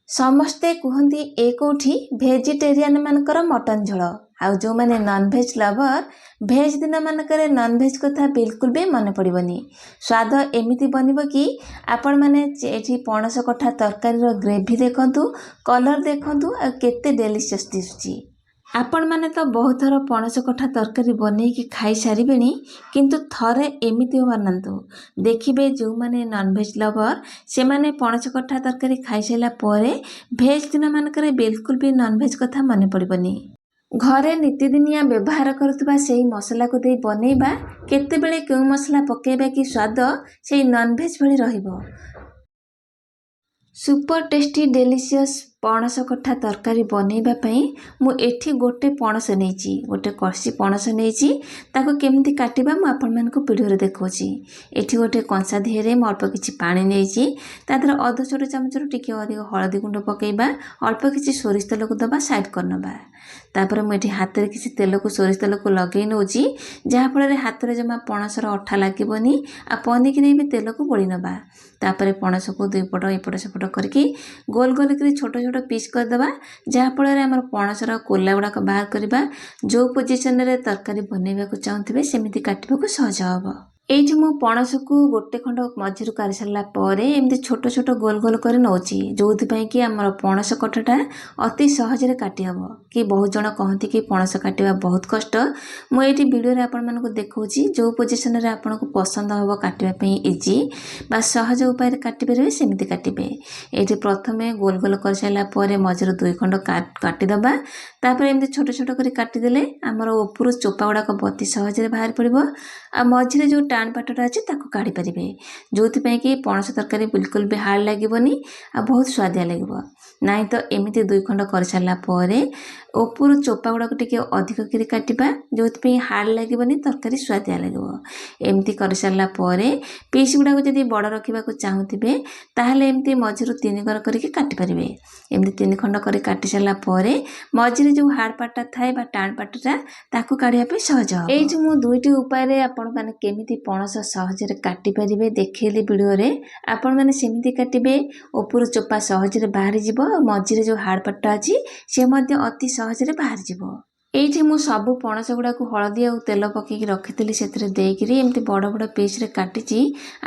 ସମସ୍ତେ କୁହନ୍ତି ଏ କୋଉଠି ଭେଜିଟେରିଆନ ମାନଙ୍କର ମଟନ ଝୋଳ ଆଉ ଯେଉଁମାନେ ନନଭେଜ ଲଭର ଭେଜ ଦିନ ମାନଙ୍କରେ ନନଭେଜ କଥା ବିଲକୁଲ ବି ମନେ ପଡ଼ିବନି। ସ୍ୱାଦ ଏମିତି ବନିବ କି ଆପଣମାନେ ଏଠି ପଣସ କଠା ତରକାରୀର ଗ୍ରେଭି ଦେଖନ୍ତୁ, କଲର ଦେଖନ୍ତୁ ଆଉ କେତେ ଡେଲିସିୟସ୍ ଦିଶୁଛି। ଆପଣମାନେ ତ ବହୁତ ଥର ପଣସ କଠା ତରକାରୀ ବନେଇକି ଖାଇସାରିବେଣି, କିନ୍ତୁ ଥରେ ଏମିତି ବନାନ୍ତୁ ଦେଖିବେ ଯେଉଁମାନେ ନନଭେଜ ଲଭର ସେମାନେ ପଣସ କଠା ତରକାରୀ ଖାଇସାରିଲା ପରେ ଭେଜ ଦିନ ମାନଙ୍କରେ ବିଲକୁଲ ବି ନନଭେଜ କଥା ମନେ ପଡ଼ିବନି। ଘରେ ନିତିଦିନିଆ ବ୍ୟବହାର କରୁଥିବା ସେଇ ମସଲାକୁ ଦେଇ ବନେଇବା, କେତେବେଳେ କେଉଁ ମସଲା ପକାଇବା କି ସ୍ୱାଦ ସେଇ ନନଭେଜ ଭଳି ରହିବ। ସୁପର ଟେଷ୍ଟି ଡେଲିସିୟସ୍ ପଣସ କଠା ତରକାରୀ ବନେଇବା ପାଇଁ ମୁଁ ଏଠି ଗୋଟେ ପଣସ ନେଇଛି, ଗୋଟେ କଷି ପଣସ ନେଇଛି। ତାକୁ କେମିତି କାଟିବା ମୁଁ ଆପଣମାନଙ୍କୁ ଭିଡ଼ିଓରେ ଦେଖାଉଛି। ଏଠି ଗୋଟେ କଂସା ଦିହରେ ମୁଁ ଅଳ୍ପ କିଛି ପାଣି ନେଇଛି, ତା ଦେହରେ ଅଧ ଛୋଟ ଚାମଚରୁ ଟିକେ ଅଧିକ ହଳଦୀ ଗୁଣ୍ଡ ପକାଇବା, ଅଳ୍ପ କିଛି ସୋରିଷ ତେଲକୁ ଦେବା, ସାଇଡ଼୍ କରିନେବା। ତାପରେ ମୁଁ ଏଠି ହାତରେ କିଛି ତେଲକୁ ସୋରିଷ ତେଲକୁ ଲଗେଇ ନେଉଛି, ଯାହାଫଳରେ ହାତରେ ଜମା ପଣସର ଅଠା ଲାଗିବନି ଆଉ ପନିକିରେ ବି ତେଲକୁ ବୋଳି ନେବା। ତାପରେ ପଣସକୁ ଦୁଇ ପଟ ଏପଟ ସେପଟ କରିକି ଗୋଲ ଗୋଲ କରି ଛୋଟ ଛୋଟ ପିସ୍ କରିଦେବା, ଯାହାଫଳରେ ଆମର ପଣସର କୋଲା ଗୁଡ଼ାକ ବାହାର କରିବା। ଯେଉଁ ପୋଜିସନରେ ତରକାରୀ ବନେଇବାକୁ ଚାହୁଁଥିବେ ସେମିତି କାଟିବାକୁ ସହଜ ହେବ। ଏଇଠି ମୁଁ ପଣସକୁ ଗୋଟେ ଖଣ୍ଡ ମଝିରୁ କାଢ଼ି ସାରିଲା ପରେ ଏମିତି ଛୋଟ ଛୋଟ ଗୋଲ ଗୋଲ କରି ନେଉଛି, ଯେଉଁଥିପାଇଁ କି ଆମର ପଣସ କଠାଟା ଅତି ସହଜରେ କାଟି ହେବ। କି ବହୁତ ଜଣ କହନ୍ତି କି ପଣସ କାଟିବା ବହୁତ କଷ୍ଟ। ମୁଁ ଏଇଠି ଭିଡ଼ିଓରେ ଆପଣମାନଙ୍କୁ ଦେଖାଉଛି ଯେଉଁ ପୋଜିସନରେ ଆପଣଙ୍କୁ ପସନ୍ଦ ହେବ କାଟିବା ପାଇଁ ଇଜି ବା ସହଜ ଉପାୟରେ କାଟିପାରିବେ ସେମିତି କାଟିବେ। ଏଇଠି ପ୍ରଥମେ ଗୋଲ ଗୋଲ କରିସାରିଲା ପରେ ମଝିରୁ ଦୁଇ ଖଣ୍ଡ କାଟିଦେବା। ତାପରେ ଏମିତି ଛୋଟ ଛୋଟ କରି କାଟିଦେଲେ ଆମର ଉପରୁ ଚୋପା ଗୁଡ଼ାକ ଅତି ସହଜରେ ବାହାରି ପଡ଼ିବ। ଆଉ ମଝିରେ ଯେଉଁ ଟାଣ ପାଟଟା ଅଛି ତାକୁ କାଢ଼ିପାରିବେ, ଯେଉଁଥିପାଇଁ କି ପଣସ ତରକାରୀ ବିଲକୁଲ ବି ହାର୍ଡ଼ ଲାଗିବନି ଆଉ ବହୁତ ସ୍ୱାଦିଆ ଲାଗିବ। ନାଇଁ ତ ଏମିତି ଦୁଇ ଖଣ୍ଡ କରିସାରିଲା ପରେ ଉପରୁ ଚୋପା ଗୁଡ଼ାକ ଟିକେ ଅଧିକ କରି କାଟିବା, ଯେଉଁଥିପାଇଁ ହାର୍ଡ଼ ଲାଗିବନି, ତରକାରୀ ସ୍ୱାଦିଆ ଲାଗିବ। ଏମିତି କରିସାରିଲା ପରେ ପିସ୍ ଗୁଡ଼ାକ ଯଦି ବଡ଼ ରଖିବାକୁ ଚାହୁଁଥିବେ ତାହେଲେ ଏମିତି ମଝିରୁ ତିନି କର କରିକି କାଟିପାରିବେ। ଏମିତି ତିନି ଖଣ୍ଡ କରି କାଟି ସାରିଲା ପରେ ମଝିରେ ଯେଉଁ ହାର୍ଡ଼ ପାର୍ଟଟା ଥାଏ ବା ଟାଣ ପାର୍ଟଟା ତାକୁ କାଢ଼ିବା ପାଇଁ ସହଜ ହେବ। ଏଇଠି ମୁଁ ଦୁଇଟି ଉପାୟରେ ଆପଣମାନେ କେମିତି ପଣସ ସହଜରେ କାଟିପାରିବେ ଦେଖେଇଲି ଭିଡ଼ିଓରେ। ଆପଣମାନେ ସେମିତି କାଟିବେ, ଉପରୁ ଚୋପା ସହଜରେ ବାହାରିଯିବ ଆଉ ମଝିରେ ଯେଉଁ ହାର୍ଡ଼ ପାର୍ଟଟା ଅଛି ସେ ମଧ୍ୟ ଅତି ସହଜରେ ବାହାରିଯିବ। ଏଇଠି ମୁଁ ସବୁ ପଣସ ଗୁଡ଼ାକୁ ହଳଦୀ ଆଉ ତେଲ ପକାଇକି ରଖିଥିଲି, ସେଥିରେ ଦେଇକିରି ଏମିତି ବଡ଼ ବଡ଼ ପିସ୍ରେ କାଟିଛି।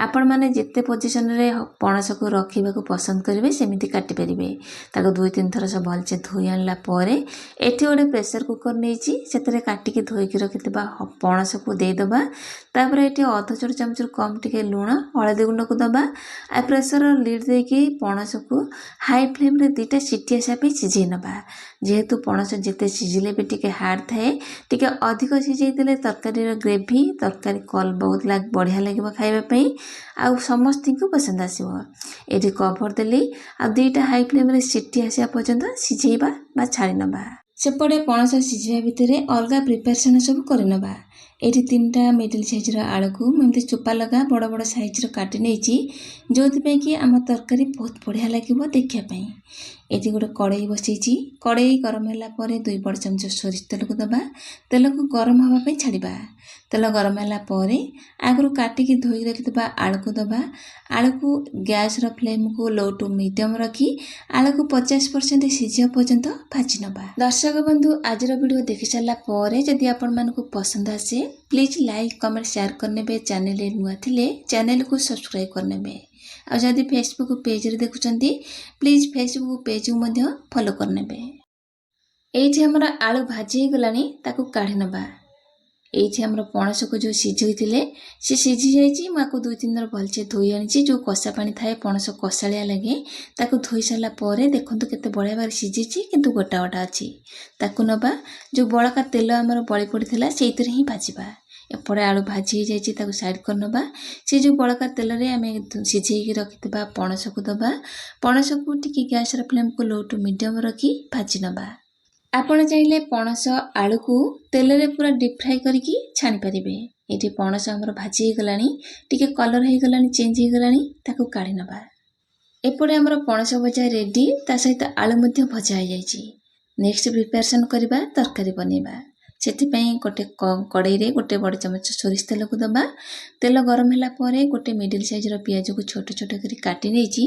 ଆପଣମାନେ ଯେତେ ପୋଜିସନରେ ପଣସକୁ ରଖିବାକୁ ପସନ୍ଦ କରିବେ ସେମିତି କାଟିପାରିବେ। ତାକୁ ଦୁଇ ତିନି ଥର ସବୁ ଭଲସେ ଧୋଇ ଆଣିଲା ପରେ ଏଠି ଗୋଟେ ପ୍ରେସର କୁକର ନେଇଛି, ସେଥିରେ କାଟିକି ଧୋଇକି ରଖିଥିବା ପଣସକୁ ଦେଇଦେବା। ତାପରେ ଏଠି ଅଧ ଛୋଟ ଚାମଚରୁ କମ୍ ଟିକେ ଲୁଣ, ହଳଦୀ ଗୁଣ୍ଡକୁ ଦେବା। ଆଉ ପ୍ରେସରର ଲିଡ୍ ଦେଇକି ପଣସକୁ ହାଇ ଫ୍ଲେମ୍ରେ ଦୁଇଟା ସିଟି ଆସିବା ପାଇଁ ସିଝେଇ ନେବା। ଯେହେତୁ ପଣସ ଯେତେ ସିଝିଲେ ବି ଟିକେ ହାର୍ଡ଼ ଥାଏ, ଟିକେ ଅଧିକ ସିଝେଇ ଦେଲେ ତରକାରୀର ଗ୍ରେଭି ତରକାରୀ ବହୁତ ବଢ଼ିଆ ଲାଗିବ ଖାଇବା ପାଇଁ ଆଉ ସମସ୍ତଙ୍କୁ ପସନ୍ଦ ଆସିବ। ଏଠି କଭର ଦେଲି ଆଉ ଦୁଇଟା ହାଇ ଫ୍ଲେମ୍ରେ ସିଟି ଆସିବା ପର୍ଯ୍ୟନ୍ତ ସିଝେଇବା ବା ଛାଡ଼ି ନେବା। ସେପଟେ ପଣସ ସିଝିବା ଭିତରେ ଅଲଗା ପ୍ରିପାରେସନ୍ ସବୁ କରିନେବା। ଏଠି ତିନିଟା ମିଡ଼ିଲ୍ ସାଇଜ୍ର ଆଳୁକୁ ମୁଁ ଏମିତି ଚୋପା ଲଗା ବଡ଼ ବଡ଼ ସାଇଜ୍ର କାଟି ନେଇଛି, ଯେଉଁଥିପାଇଁ କି ଆମ ତରକାରୀ ବହୁତ ବଢ଼ିଆ ଲାଗିବ ଦେଖିବା ପାଇଁ। ଏଠି ଗୋଟେ କଡ଼େଇ ବସେଇଛି, କଡ଼େଇ ଗରମ ହେଲା ପରେ ଦୁଇ ବଡ଼ ଚାମଚ ସୋରିଷ ତେଲକୁ ଦେବା। ତେଲକୁ ଗରମ ହେବା ପାଇଁ ଛାଡ଼ିବା। ତେଲ ଗରମ ହେଲା ପରେ ଆଗରୁ କାଟିକି ଧୋଇ ରଖିଥିବା ଆଳୁକୁ ଦେବା। ଆଳୁକୁ ଗ୍ୟାସର ଫ୍ଲେମ୍କୁ ଲୋ ଟୁ ମିଡ଼ିୟମ୍ ରଖି ଆଳୁକୁ 50% ସିଝିବା ପର୍ଯ୍ୟନ୍ତ ଭାଜି ନେବା। ଦର୍ଶକ ବନ୍ଧୁ, ଆଜିର ଭିଡ଼ିଓ ଦେଖି ସାରିଲା ପରେ ଯଦି ଆପଣମାନଙ୍କୁ ପସନ୍ଦ ଆସେ ପ୍ଲିଜ୍ ଲାଇକ୍ କମେଣ୍ଟ ସେୟାର କରିନେବେ। ଚ୍ୟାନେଲରେ ନୂଆ ଥିଲେ ଚ୍ୟାନେଲକୁ ସବସ୍କ୍ରାଇବ୍ କରିନେବେ। ଆଉ ଯଦି ଫେସବୁକ୍ ପେଜ୍ରେ ଦେଖୁଛନ୍ତି ପ୍ଲିଜ୍ ଫେସବୁକ୍ ପେଜ୍କୁ ମଧ୍ୟ ଫଲୋ କରିନେବେ। ଏଇଠି ଆମର ଆଳୁ ଭାଜି ହେଇଗଲାଣି, ତାକୁ କାଢ଼ି ନେବା। ଏଇଠି ଆମର ପଣସକୁ ଯେଉଁ ସିଝେଇଥିଲେ ସେ ସିଝି ଯାଇଛି। ମୁଁ ଆକୁ ଦୁଇ ତିନି ଥର ଭଲସେ ଧୋଇ ଆଣିଛି। ଯେଉଁ କଷା ପାଣି ଥାଏ ପଣସ କଷାଳିଆ ଲାଗେ, ତାକୁ ଧୋଇ ସାରିଲା ପରେ ଦେଖନ୍ତୁ କେତେ ବଢ଼ିଆ ଭାବରେ ସିଝିଛି, କିନ୍ତୁ ଗୋଟା ଗୋଟା ଅଛି। ତାକୁ ନେବା। ଯେଉଁ ବଳକା ତେଲ ଆମର ବଳି ପଡ଼ିଥିଲା ସେଇଥିରେ ହିଁ ଭାଜିବା। ଏପଟେ ଆଳୁ ଭାଜି ହେଇଯାଇଛି, ତାକୁ ସାଇଡ଼୍ କରିନେବା। ସେ ଯେଉଁ ବଳକା ତେଲରେ ଆମେ ସିଝେଇକି ରଖିଥିବା ପଣସକୁ ଦେବା। ପଣସକୁ ଟିକେ ଗ୍ୟାସର ଫ୍ଲେମ୍କୁ ଲୋ ଟୁ ମିଡ଼ିୟମ୍ ରଖି ଭାଜି ନେବା। ଆପଣ ଚାହିଁଲେ ପଣସ ଆଳୁକୁ ତେଲରେ ପୁରା ଡିପ୍ ଫ୍ରାଏ କରିକି ଛାଣିପାରିବେ। ଏଠି ପଣସ ଆମର ଭାଜି ହେଇଗଲାଣି, ଟିକେ କଲର୍ ହେଇଗଲାଣି, ଚେଞ୍ଜ ହେଇଗଲାଣି, ତାକୁ କାଢ଼ି ନେବା। ଏପଟେ ଆମର ପଣସ ଭଜା ରେଡ଼ି, ତା ସହିତ ଆଳୁ ମଧ୍ୟ ଭଜା ହେଇଯାଇଛି। ନେକ୍ସଟ ପ୍ରିପାରେସନ୍ କରିବା, ତରକାରୀ ବନେଇବା। ସେଥିପାଇଁ ଗୋଟେ କଡ଼େଇରେ ଗୋଟେ ବଡ଼ ଚାମଚ ସୋରିଷ ତେଲକୁ ଦେବା। ତେଲ ଗରମ ହେଲା ପରେ ଗୋଟେ ମିଡ଼ିଲ୍ ସାଇଜ୍ର ପିଆଜକୁ ଛୋଟ ଛୋଟ କରି କାଟି ନେଇଛି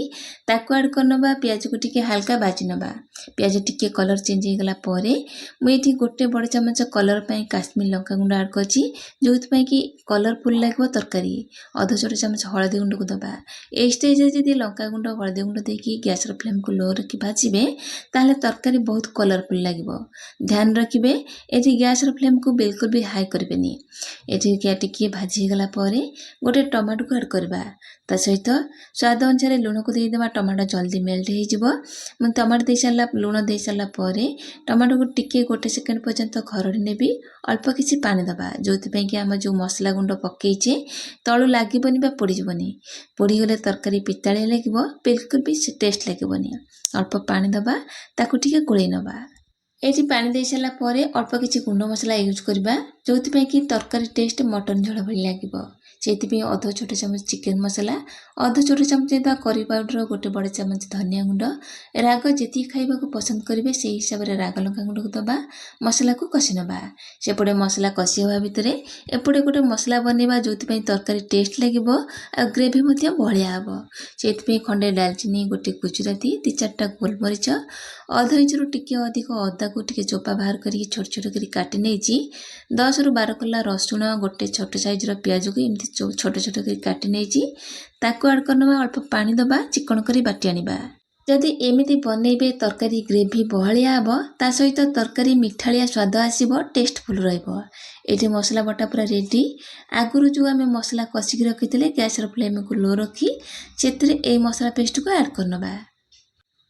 ତାକୁ ଆଡ଼୍ କରିନେବା। ପିଆଜକୁ ଟିକେ ହାଲକା ଭାଜି ନେବା। ପିଆଜ ଟିକେ କଲର୍ ଚେଞ୍ଜ ହେଇଗଲା ପରେ ମୁଁ ଏଇଠି ଗୋଟେ ବଡ଼ ଚାମଚ କଲର୍ ପାଇଁ କାଶ୍ମୀର ଲଙ୍କାଗୁଣ୍ଡ ଆଡ଼୍ କରିଛି, ଯେଉଁଥିପାଇଁ କି କଲର୍ଫୁଲ୍ ଲାଗିବ ତରକାରୀ। ଅଧ ଛୋଟ ଚାମଚ ହଳଦୀ ଗୁଣ୍ଡକୁ ଦେବା। ଏଇ ଷ୍ଟେଜ୍ରେ ଯଦି ଲଙ୍କାଗୁଣ୍ଡ ହଳଦୀ ଗୁଣ୍ଡ ଦେଇକି ଗ୍ୟାସ୍ର ଫ୍ଲେମ୍କୁ ଲୋ ରଖି ଭାଜିବେ ତାହେଲେ ତରକାରୀ ବହୁତ କଲର୍ଫୁଲ୍ ଲାଗିବ। ଧ୍ୟାନ ରଖିବେ ଏଠି ଗ୍ୟାସ୍ର ଫ୍ଲେମ୍କୁ ବିଲକୁଲ ବି ହାଇ କରିବେନି। ଏଠି ଟିକେ ଭାଜି ହେଇଗଲା ପରେ ଗୋଟେ ଟମାଟୋକୁ ଆଡ଼୍ କରିବା। ତା ସହିତ ସ୍ୱାଦ ଅନୁସାରେ ଲୁଣକୁ ଦେଇଦେବା। ଟମାଟୋ ଜଲ୍ଦି ମେଲ୍ଟ ହେଇଯିବ। ମୁଁ ଟମାଟୋ ଲୁଣ ଦେଇସାରିଲା ପରେ ଟମାଟୋକୁ ଟିକେ ଗୋଟେ ସେକେଣ୍ଡ ପର୍ଯ୍ୟନ୍ତ ଖରଡ଼ି ନେବି। ଅଳ୍ପ କିଛି ପାଣି ଦେବା, ଯେଉଁଥିପାଇଁ କି ଆମେ ଯେଉଁ ମସଲା ଗୁଣ୍ଡ ପକେଇଛେ ତଳୁ ଲାଗିବନି ବା ପୋଡ଼ିଯିବନି। ପୋଡ଼ିଗଲେ ତରକାରୀ ପିତାଳିଆ ଲାଗିବ, ବିଲକୁଲ ବି ଟେଷ୍ଟ ଲାଗିବନି। ଅଳ୍ପ ପାଣି ଦେବା, ତାକୁ ଟିକେ ଗୋଳେଇ ନେବା। ଏଠି ପାଣି ଦେଇ ସାରିଲା ପରେ ଅଳ୍ପ କିଛି ଗୁଣ୍ଡ ମସଲା ୟୁଜ୍ କରିବା, ଯେଉଁଥିପାଇଁ କି ତରକାରୀ ଟେଷ୍ଟ ମଟନ ଝୋଳ ଭଳି ଲାଗିବ। ସେଇଥିପାଇଁ ଅଧ ଛୋଟ ଚାମଚ ଚିକେନ ମସଲା, ଅଧ ଛୋଟ ଚାମଚ କରି ପାଉଡ଼ର, ଗୋଟେ ବଡ଼ ଚାମଚ ଧନିଆ ଗୁଣ୍ଡ। ରାଗ ଯେତିକି ଖାଇବାକୁ ପସନ୍ଦ କରିବେ ସେଇ ହିସାବରେ ରାଗ ଲଙ୍କା ଗୁଣ୍ଡକୁ ଦେବା। ମସଲାକୁ କଷି ନେବା। ସେପଟେ ମସଲା କଷି ହେବା ଭିତରେ ଏପଟେ ଗୋଟେ ମସଲା ବନେଇବା, ଯେଉଁଥିପାଇଁ ତରକାରୀ ଟେଷ୍ଟ ଲାଗିବ ଆଉ ଗ୍ରେଭି ମଧ୍ୟ ବହଳିଆ ହେବ। ସେଇଥିପାଇଁ ଖଣ୍ଡେ ଡାଲଚିନି, ଗୋଟେ ଗୁଜୁରାତି, 2-4ଟା ଗୋଲମରିଚ, ଅଧ ଇଞ୍ଚରୁ ଟିକେ ଅଧିକ ଅଦାକୁ ଟିକେ ଚୋପା ବାହାର କରିକି ଛୋଟ ଛୋଟ କରି କାଟି ନେଇଛି। 10ରୁ 12 କୋଲା ରସୁଣ, ଗୋଟେ ଛୋଟ ସାଇଜ୍ର ପିଆଜକୁ ଏମିତି ଛୋଟ ଛୋଟ କରି କାଟି ନେଇଛି। ତାକୁ ଆଡ଼୍ କରିନେବା। ଅଳ୍ପ ପାଣି ଦେବା, ଚିକଣ କରି ବାଟି ଆଣିବା। ଯଦି ଏମିତି ବନେଇବେ ତରକାରୀ ଗ୍ରେଭି ବହଳିଆ ହେବ, ତା ସହିତ ତରକାରୀ ମିଠାଳିଆ ସ୍ୱାଦ ଆସିବ, ଟେଷ୍ଟଫୁଲ୍ ରହିବ। ଏଠି ମସଲା ବଟା ପୁରା ରେଡ଼ି। ଆଗରୁ ଯେଉଁ ଆମେ ମସଲା କଷିକି ରଖିଥିଲେ ଗ୍ୟାସ୍ର ଫ୍ଲେମ୍କୁ ଲୋ ରଖି ସେଥିରେ ଏଇ ମସଲା ପେଷ୍ଟକୁ ଆଡ଼୍ କରିନେବା।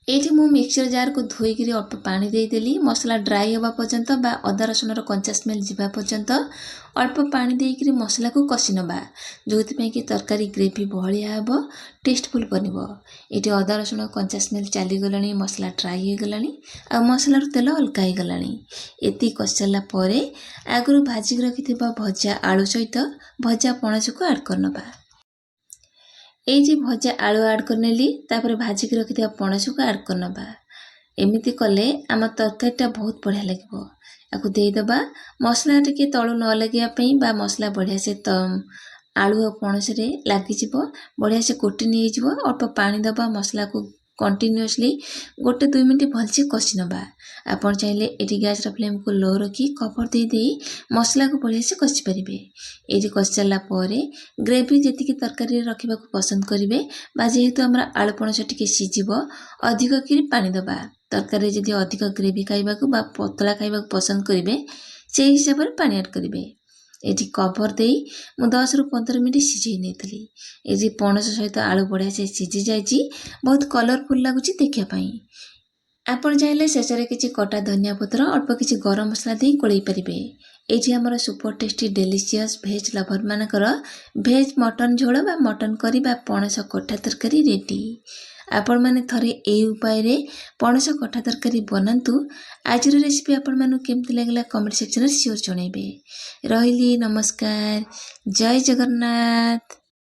ଏଇଠି ମୁଁ ମିକ୍ସଚର ଜାର୍କୁ ଧୋଇକିରି ଅଳ୍ପ ପାଣି ଦେଇଦେଲି। ମସଲା ଡ୍ରାଏ ହେବା ପର୍ଯ୍ୟନ୍ତ ବା ଅଦା ରସୁଣର କଞ୍ଚା ସ୍ମେଲ୍ ଯିବା ପର୍ଯ୍ୟନ୍ତ ଅଳ୍ପ ପାଣି ଦେଇକିରି ମସଲାକୁ କଷି ନେବା, ଯେଉଁଥିପାଇଁ କି ତରକାରୀ ଗ୍ରେଭି ବହଳିଆ ହେବ, ଟେଷ୍ଟଫୁଲ୍ ବନିବ। ଏଠି ଅଦା ରସୁଣ କଞ୍ଚା ସ୍ମେଲ୍ ଚାଲିଗଲାଣି, ମସଲା ଡ୍ରାଏ ହେଇଗଲାଣି ଆଉ ମସଲାରୁ ତେଲ ଅଲଗା ହେଇଗଲାଣି। ଏତିକି କଷି ସାରିଲା ପରେ ଆଗରୁ ଭାଜିକି ରଖିଥିବା ଭଜା ଆଳୁ ସହିତ ଭଜା ପଣସକୁ ଆଡ଼୍ କରିନେବା। ଏଇଠି ଭଜା ଆଳୁ ଆଡ଼୍ କରିନେଲି, ତାପରେ ଭାଜିକି ରଖିଥିବା ପଣସକୁ ଆଡ଼୍ କରିନେବା। ଏମିତି କଲେ ଆମ ତରକାରୀଟା ବହୁତ ବଢ଼ିଆ ଲାଗିବ। ଆକୁ ଦେଇଦେବା। ମସଲା ଟିକେ ତଳୁ ନ ଲାଗିବା ପାଇଁ ବା ମସଲା ବଢ଼ିଆ ସେ ଆଳୁ ଆଉ ପଣସରେ ଲାଗିଯିବ, ବଢ଼ିଆ ସେ କୋଟି ନେଇଯିବ। ଅଳ୍ପ ପାଣି ଦେବା। ମସଲାକୁ କଣ୍ଟିନ୍ୟୁଅସଲି 1-2 ମିନିଟ୍ ଭଲସେ କଷି ନେବା। ଆପଣ ଚାହିଁଲେ ଏଠି ଗ୍ୟାସ୍ର ଫ୍ଲେମ୍କୁ ଲୋ ରଖି କଭର୍ ଦେଇ ମସଲାକୁ ବଢ଼ିଆ ସେ କଷି ପାରିବେ। ଏଇଠି କଷି ସାରିଲା ପରେ ଗ୍ରେଭି ଯେତିକି ତରକାରୀରେ ରଖିବାକୁ ପସନ୍ଦ କରିବେ ବା ଯେହେତୁ ଆମର ଆଳୁ ପଣସ ଟିକେ ସିଝିବ, ଅଧିକ କରି ପାଣି ଦେବା। ତରକାରୀରେ ଯଦି ଅଧିକ ଗ୍ରେଭି ଖାଇବାକୁ ବା ପତଳା ଖାଇବାକୁ ପସନ୍ଦ କରିବେ ସେହି ହିସାବରେ ପାଣି ଆଡ଼୍ କରିବେ। ଏଠି କଭର୍ ଦେଇ ମୁଁ 10ରୁ 15 ମିନିଟ୍ ସିଝେଇ ନେଇଥିଲି। ଏଠି ପଣସ ସହିତ ଆଳୁ ବଢ଼ିଆ ସେ ସିଝି ଯାଇଛି, ବହୁତ କଲର୍ଫୁଲ୍ ଲାଗୁଛି ଦେଖିବା ପାଇଁ। ଆପଣ ଚାହିଁଲେ ଶେଷରେ କିଛି କଟା ଧନିଆ ପତ୍ର, ଅଳ୍ପ କିଛି ଗରମ ମସଲା ଦେଇ ଗୋଳେଇ ପାରିବେ। ଏଇଠି ଆମର super tasty delicious veg lover ମାନଙ୍କର ଭେଜ୍ ମଟନ ଝୋଳ ବା ମଟନ କରି ବା ପଣସ କଠା ତରକାରୀ ରେଡ଼ି। ଆପଣମାନେ ଥରେ ଏଇ ଉପାୟରେ ପଣସ କଠା ତରକାରୀ ବନାନ୍ତୁ। ଆଜିର ରେସିପି ଆପଣମାନଙ୍କୁ କେମିତି ଲାଗିଲା କମେଣ୍ଟ ସେକ୍ସନରେ ସିଓର ଜଣାଇବେ। ରହିଲି, ନମସ୍କାର, ଜୟ ଜଗନ୍ନାଥ।